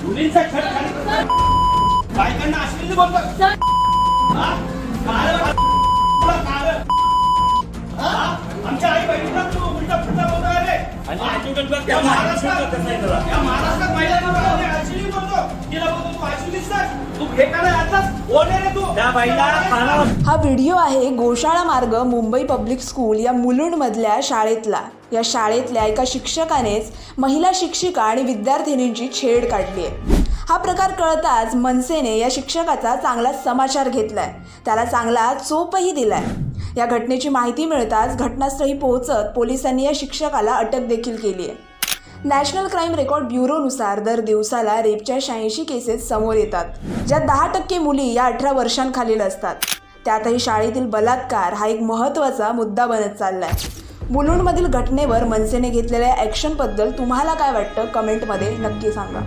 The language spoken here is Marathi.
मुलींचा छळ खाली बायकांना अश्लील बोलतात. आमच्या आई बहिणींना तू उलटा फुलटा बोलतोय रे. या महाराष्ट्रात महिलांना अश्लील बोलतो. तिला बोलतो तू अश्लील तू हे काय आताच बोलले रे तू त्या बाईला. हा व्हिडिओ आहे गोशाळा मार्ग मुंबई पब्लिक स्कूल या मुलुंडमधल्या शाळेतला. या शाळेतल्या एका शिक्षकानेच महिला शिक्षिका आणि विद्यार्थिनींची छेड काढली आहे. हा प्रकार कळताच मनसेने या शिक्षकाचा चांगला समाचार घेतलाय, त्याला चांगला चोपही दिलाय. या घटनेची माहिती मिळताच घटनास्थळी पोहोचत पोलिसांनी या शिक्षकाला अटक देखील केली आहे. नॅशनल क्राईम रेकॉर्ड ब्युरोनुसार दर दिवसाला रेपच्या 86 केसेस समोर येतात, ज्यात 10% मुली या 18 वर्षांखालील असतात. त्यातही शाळेतील बलात्कार हा एक महत्त्वाचा मुद्दा बनत चाललाय. मुलुंडमधील घटनेवर मनसेने घेतलेल्या ॲक्शनबद्दल तुम्हाला काय वाटतं, कमेंटमध्ये नक्की सांगा.